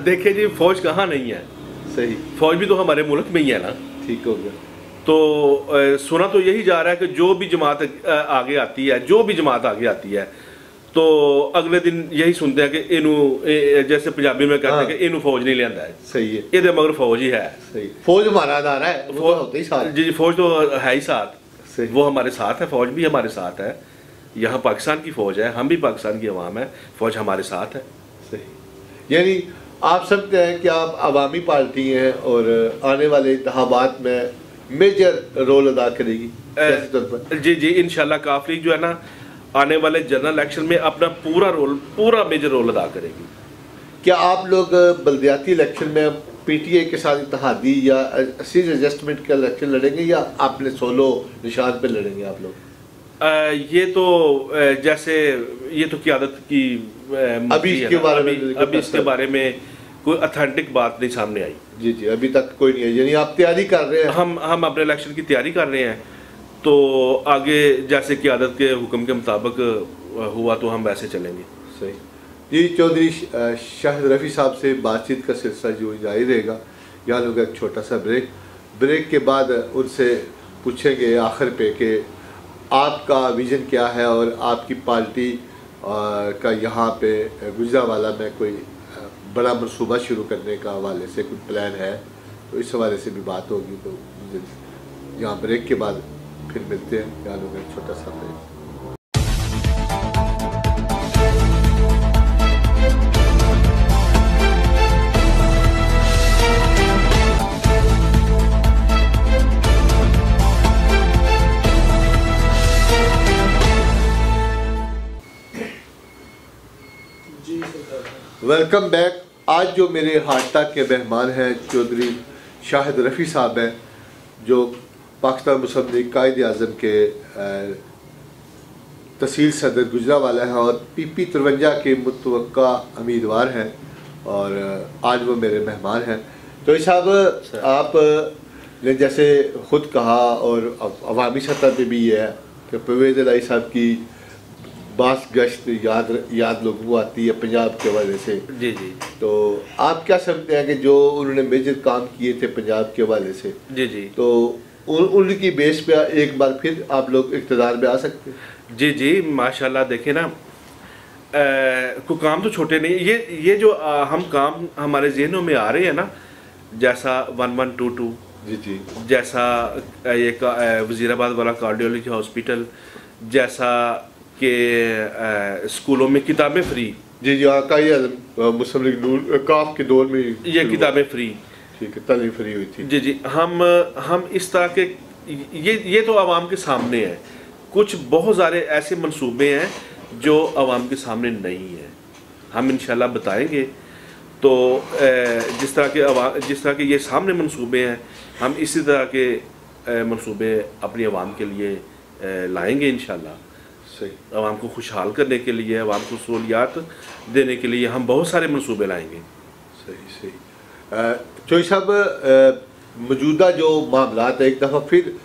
देखिए जी, फौज कहाँ नहीं है। सही। फौज भी तो हमारे मुल्क में ही है ना। ठीक हो गया। तो सुना तो यही जा रहा है कि जो भी जमात आगे आती है तो अगले दिन यही सुनते हैं कि इनू, जैसे पंजाबी में कहते हैं कि इनू फौज नहीं लिया है। सही है। ये मगर फौज ही है। सही। फौज हमारा अदारा है, वो होते ही साथ। जी, फौज तो है ही साथ। सही। वो हमारे साथ है, फौज भी हमारे साथ है। यहाँ पाकिस्तान की फौज है, हम भी पाकिस्तान की अवाम है, फौज हमारे साथ है। सही। यानी आप समझते हैं कि आप अवामी पार्टी हैं और आने वाले इंतखाबात में मेजर रोल अदा करेगी सियासी तौर पर? जी जी, इंशाल्लाह काफली जो है ना आने वाले जनरल इलेक्शन में अपना पूरा मेजर रोल अदा करेगी। क्या आप लोग बल्दियाती इलेक्शन में पीटीए के साथ इत्तेहादी या सीट एडजस्टमेंट का इलेक्शन लड़ेंगे या अपने सोलो निशान पे लड़ेंगे आप लोग? ये तो जैसे ये तो क़यादत की अभी इसके बारे में कोई ऑथेंटिक बात नहीं सामने आई। जी जी, अभी तक कोई नहीं है। यानी आप तैयारी कर रहे हैं? हम अपने इलेक्शन की तैयारी कर रहे हैं, तो आगे जैसे क़यादत के हुक्म के मुताबिक हुआ तो हम वैसे चलेंगे। सही जी। चौधरी शाहिद रफ़ी साहब से बातचीत का सिलसिला जो जारी रहेगा। यहाँ लोग एक छोटा सा ब्रेक के बाद उनसे पूछेंगे आखिर पे कि आपका विज़न क्या है और आपकी पार्टी का यहाँ पे गुजरावाला में कोई बड़ा मनसूबा शुरू करने का हवाले से कोई प्लान है, तो इस हवाले से भी बात होगी। तो यहाँ ब्रेक के बाद फिर मिलते हैं। यहाँ लोग एक छोटा सा ब्रेक। Welcome back. आज जो मेरे हाटटा के मेहमान हैं चौधरी शाहिद रफ़ी साहब हैं, जो पाकिस्तान मुस्लिम लीग कायद-ए-आज़म के तहसील सदर गुजरावाला हैं और PP 53 के मुतवक्का उम्मीदवार हैं और आज वो मेरे मेहमान हैं। तो साहब, आप ने जैसे ख़ुद कहा और अवामी सतह पे भी ये है कि परवेज़ इलाही साहब की बास गश्त याद लोगों को आती है पंजाब के हवाले से। जी जी। तो आप क्या समझते हैं कि जो उन्होंने मेजर काम किए थे पंजाब के हवाले से, जी जी, तो उनकी बेस पे एक बार फिर आप लोग इक़्तिदार में आ सकते हैं? जी जी, माशाल्लाह। देखें ना, कोई काम तो छोटे नहीं। ये जो हम काम हमारे जहनों में आ रहे हैं ना, जैसा 1122, जी जी, जैसा ये वज़ीराबाद वाला कार्डियोलॉजी हॉस्पिटल, जैसा कि स्कूलों में किताबें फ्री। जी जी, मुस्लिम लीग काफ के दौर में ये किताबें फ्री, ठीक है, तालीम फ्री हुई थी। जी जी। हम इस तरह के ये तो आवाम के सामने है। कुछ बहुत सारे ऐसे मंसूबे हैं जो आवाम के सामने नहीं है, हम इंशाल्लाह बताएंगे। तो जिस तरह के ये सामने मंसूबे हैं, हम इसी तरह के मंसूबे अपनी आवाम के लिए लाएंगे इंशाल्लाह। सही। आवाम को खुशहाल करने के लिए, आवाम को सहूलियात देने के लिए हम बहुत सारे मंसूबे लाएंगे। सही सही। चौधरी साहब, मौजूदा जो मामला है, एक दफ़ा फिर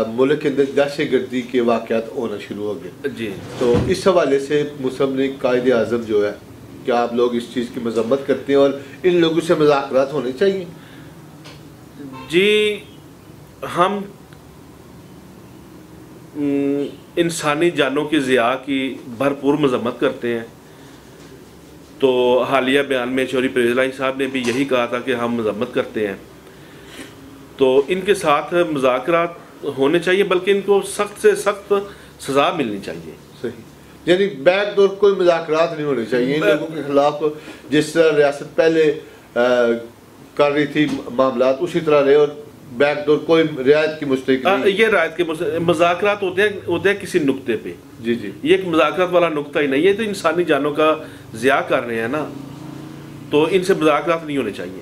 मुल्क के अंदर दहशतगर्दी के वाक़यात होना शुरू हो गए जी। तो इस हवाले से मुस्लिम लीग कायद-ए-आज़म जो है, क्या आप लोग इस चीज़ की मजम्मत करते हैं और इन लोगों से मुज़ाकरात होने चाहिए? जी, हम इंसानी जानों की ज़िया की भरपूर मजम्मत करते हैं। तो हालिया बयान में चौधरी परवेज़ इलाही साहब ने भी यही कहा था कि हम मजम्मत करते हैं। तो इनके साथ मुज़ाकरात होने चाहिए, बल्कि इनको सख्त से सख्त सज़ा मिलनी चाहिए। सही, यानी बैकडोर कोई मुज़ाकरात नहीं होने चाहिए इन लोगों के खिलाफ। जिस तरह रियासत पहले कर रही थी मामलात, उसी तरह रहे, और बैकडोर कोई रियायत की मुस्तहिक नहीं। ये रियायत के मुज़ाकरात होते हैं किसी नुक्ते पे। जी जी, ये एक मुज़ाकरात वाला नुक्ता ही नहीं है, तो इंसानी जानों का ज़िया कर रहे हैं ना, तो इनसे मुज़ाकरात नहीं होने चाहिए।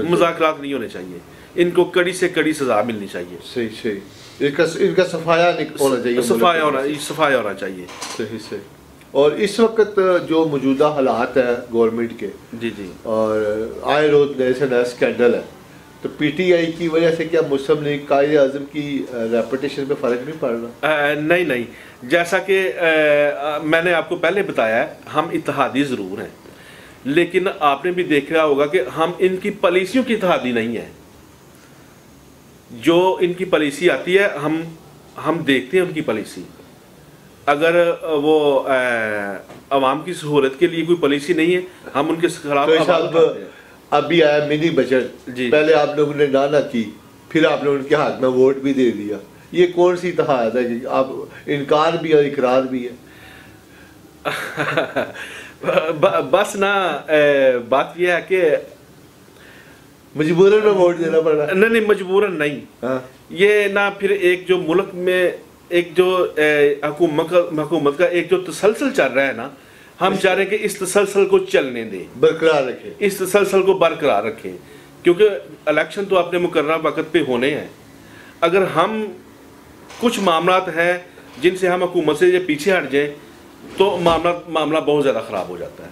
मुज़ाकरात नहीं होने चाहिए, इनको कड़ी से कड़ी सज़ा मिलनी चाहिए। सही सही, इनका सफाया होना चाहिए, सफाया होना चाहिए। सही सही। और इस वक्त जो मौजूदा हालात है गवर्नमेंट के, जी जी, और आए रोज नए से नया स्कैंडल है, तो पीटीआई की वजह से क्या मुस्लिम लीग कायदे आज़म की रेपुटेशन पे फ़र्क नहीं पड़ रहा? नहीं नहीं, जैसा कि मैंने आपको पहले बताया है, हम इत्तेहादी ज़रूर हैं, लेकिन आपने भी देखा होगा कि हम इनकी पॉलिसियों की इत्तेहादी नहीं है। जो इनकी पॉलिसी आती है हम देखते हैं उनकी पॉलिसी। अगर वो अवाम की सहूलत के लिए कोई पॉलिसी नहीं है, हम उनके खिलाफ। तो अभी आया मिनी बजट, पहले आप लोगों ने ना की, फिर आपने उनके हाथ में वोट भी दे दिया। ये कौन सी इत्तेहाद है कि आप इनकार भी और इकरार भी है? बस ना, बात यह है कि मजबूरन में वोट देना पड़ा। नहीं, मजबूरन नहीं। हाँ। ये ना फिर एक जो मुल्क में एक जो हुकूमत का एक जो तसलसल चल रहा है ना, हम चाह रहे हैं कि इस तसलसल को चलने दें, बरकरार रखें, इस तसलसल को बरकरार रखें, क्योंकि इलेक्शन तो अपने मुकर्रर वक्त पे होने हैं। अगर हम कुछ मामलात हैं जिनसे हम हुकूमत से पीछे हट जाएं, तो मामला बहुत ज़्यादा ख़राब हो जाता है,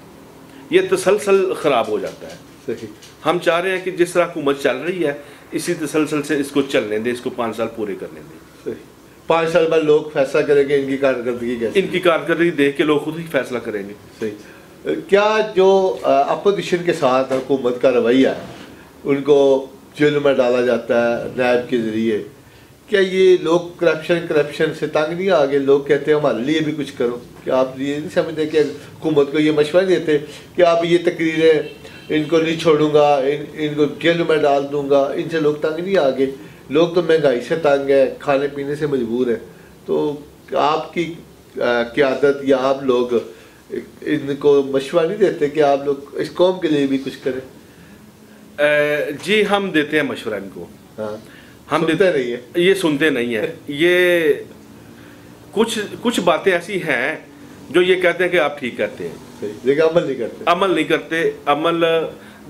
ये तसलसल ख़राब हो जाता है। सही। हम चाह रहे हैं कि जिस तरह हुकूमत चल रही है, इसी तसलसल से इसको चलने दें, इसको 5 साल पूरे करने दें। सही। 5 साल बाद लोग फैसला करेंगे इनकी कारकर्दगी कैसी, इनकी कारकर्दगी देख के लोग खुद ही फैसला करेंगे। सही। क्या जो अपोजिशन के साथ हुकूमत का रवैया है, उनको जेल में डाला जाता है नैब के ज़रिए, क्या ये लोग करप्शन से तंग नहीं आ गए? लोग कहते हैं हमारे लिए भी कुछ करो। क्या आप ये नहीं समझते कि हुकूमत को ये मशवरा देते कि आप ये तकरीरें इनको नहीं छोड़ूंगा, इनको जेल में डाल दूंगा, इनसे लोग तंग नहीं आ गए? लोग तो महंगाई से तंग है, खाने पीने से मजबूर है। तो आपकी क़यादत या आप लोग इनको मशवरा नहीं देते कि आप लोग इस कौम के लिए भी कुछ करें? जी, हम देते हैं मशवरा इनको। हाँ, हम सुनते नहीं है, ये सुनते नहीं है। ये कुछ बातें ऐसी हैं जो ये कहते हैं कि आप ठीक कहते हैं, लेकिन अमल नहीं करते। अमल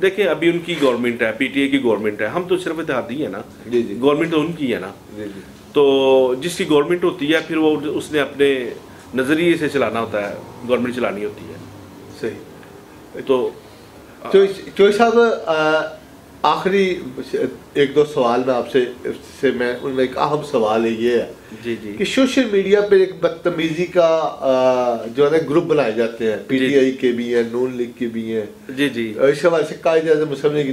देखें, अभी उनकी गवर्नमेंट है, पीटीआई की गवर्नमेंट है, हम तो सिर्फ इत्तेहादी है ना। जी जी, गवर्नमेंट तो उनकी है ना। जी जी। तो जिसकी गवर्नमेंट होती है, फिर वो उसने अपने नज़रिए से चलाना होता है, गवर्नमेंट चलानी होती है। सही। तो चोई साहब, आखिरी 1-2 सवाल में आपसे मैं उनमें एक अहम सवाल है ये है जी जी कि सोशल मीडिया पे एक बदतमीजी का जो है ना ग्रुप बनाए जाते हैं, पीटीआई के भी हैं, नून लीग के भी हैं। जी जी, इस हवाले से कायदे-ए-आज़म मुस्लिम लीग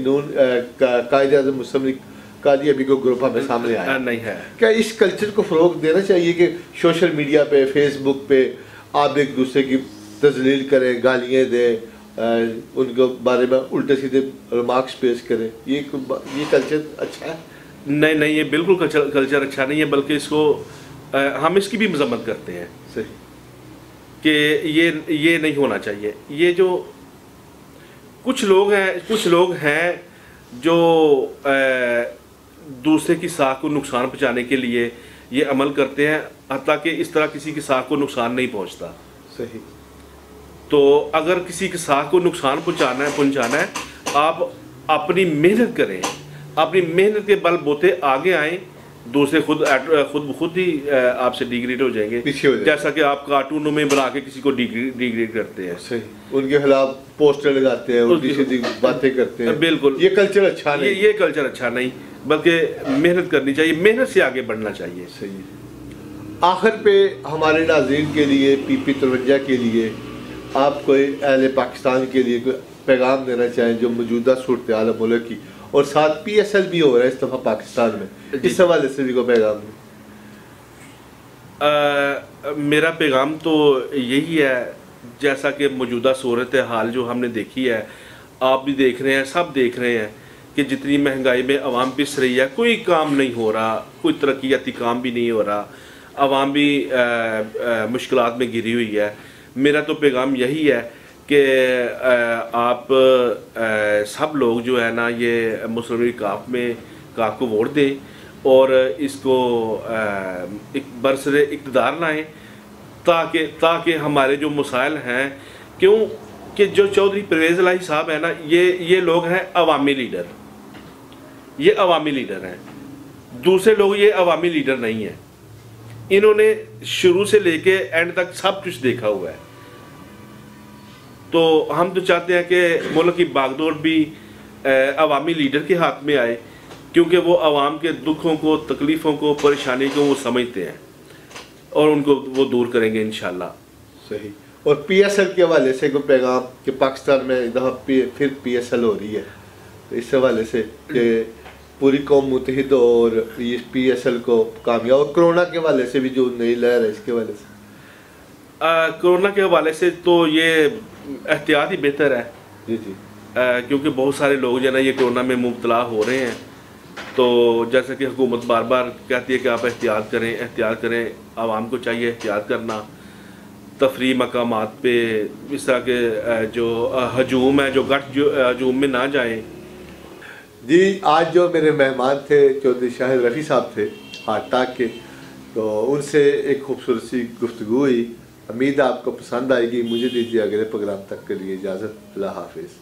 कायदे-ए-आज़म मुस्लिम लीग का भी कोई ग्रुप हमें सामने आया नहीं है। क्या इस कल्चर को फ़रोग देना चाहिए कि सोशल मीडिया पे, फेसबुक पे आप एक दूसरे की तजलील करें, गालियाँ दें, उनके बारे में उल्टे सीधे रिमार्क्स पेश करें? ये कल्चर अच्छा है? नहीं, ये बिल्कुल कल्चर अच्छा नहीं है, बल्कि इसको हम इसकी भी मजम्मत करते हैं। सही। कि ये नहीं होना चाहिए। ये जो कुछ लोग हैं जो दूसरे की साख को नुकसान पहुंचाने के लिए ये अमल करते हैं, हत्ता कि इस तरह किसी की साख को नुकसान नहीं पहुंचता। सही। तो अगर किसी की साख को नुकसान पहुंचाना है, आप अपनी मेहनत करें, अपनी मेहनत के बलबूते आगे आएँ, दूसरे खुद ही आपसे डिग्रेड हो जाएंगे, पीछे हो जाएंगे। जैसा कि आप कार्टूनों में बना के किसी को डिग्रेड करते हैं। सही। उनके खिलाफ पोस्टर लगाते हैं, उल्टी सीधी बातें करते हैं। बिल्कुल, ये कल्चर अच्छा नहीं। ये कल्चर अच्छा नहीं, बल्कि मेहनत करनी चाहिए, मेहनत से आगे बढ़ना चाहिए। सही। आखिर पे हमारे नाज़रीन के लिए, PP 53 के लिए, आप कोई अहले पाकिस्तान के लिए कोई पैगाम देना चाहें जो मौजूदा सूरत हाल है मुल्क की, और साथ PSL भी हो रहा है इस दफ़ा पाकिस्तान में, इस हवाले से भी कोई पैगाम मेरा पैगाम तो यही है, जैसा कि मौजूदा सूरत हाल जो हमने देखी है, आप भी देख रहे हैं, सब देख रहे हैं कि जितनी महंगाई में आवाम पिस रही है, कोई काम नहीं हो रहा, कोई तरक्याती काम भी नहीं हो रहा, आवाम भी मुश्किलात में घिरी हुई है। मेरा तो पैगाम यही है कि आप सब लोग जो है ना, ये मुस्लिम लीग काफ को वोट दें और इसको एक बरसरे इक़्तिदार लाएँ, ताकि हमारे जो मसाइल हैं, क्यों कि जो चौधरी परवेज़ इलाही साहब है ना, ये लोग हैं अवामी लीडर, ये अवामी लीडर हैं। दूसरे लोग ये अवामी लीडर नहीं हैं। इन्होंने शुरू से लेके एंड तक सब कुछ देखा हुआ है। तो हम तो चाहते हैं कि मुल्क की बागडोर भी अवामी लीडर के हाथ में आए, क्योंकि वो आवाम के दुखों को, तकलीफ़ों को, परेशानी को वो समझते हैं और उनको वो दूर करेंगे इंशाल्लाह। सही। और PSL के हवाले से कोई पैगाम कि पाकिस्तान में दफ़ा फिर PSL हो रही है, तो इस हवाले से कि पूरी कौम मुतहिद और इस PSL को कामयाब, और कोरोना के हवाले से भी जो नई लहर है इसके हवाले से। कोरोना के हवाले से तो ये एहतियात ही बेहतर है। जी जी। क्योंकि बहुत सारे लोग जो है ना, ये कोरोना में मुब्तला हो रहे हैं। तो जैसा कि हुकूमत बार बार कहती है कि आप एहतियात करें, आवाम को चाहिए एहतियात करना। तफरी मकामात पे इस तरह के जो हजूम है, जो गठ हजूम में ना जाएं। जी, आज जो मेरे मेहमान थे चौधरी शाहिद रफ़ी साहब थे हार्ट अटैक के, तो उनसे एक खूबसूरत सी गुफ्तगू हुई। उम्मीद है आपको पसंद आएगी। मुझे दीजिए अगले प्रोग्राम तक के लिए इजाज़त। अल्लाह हाफिज़।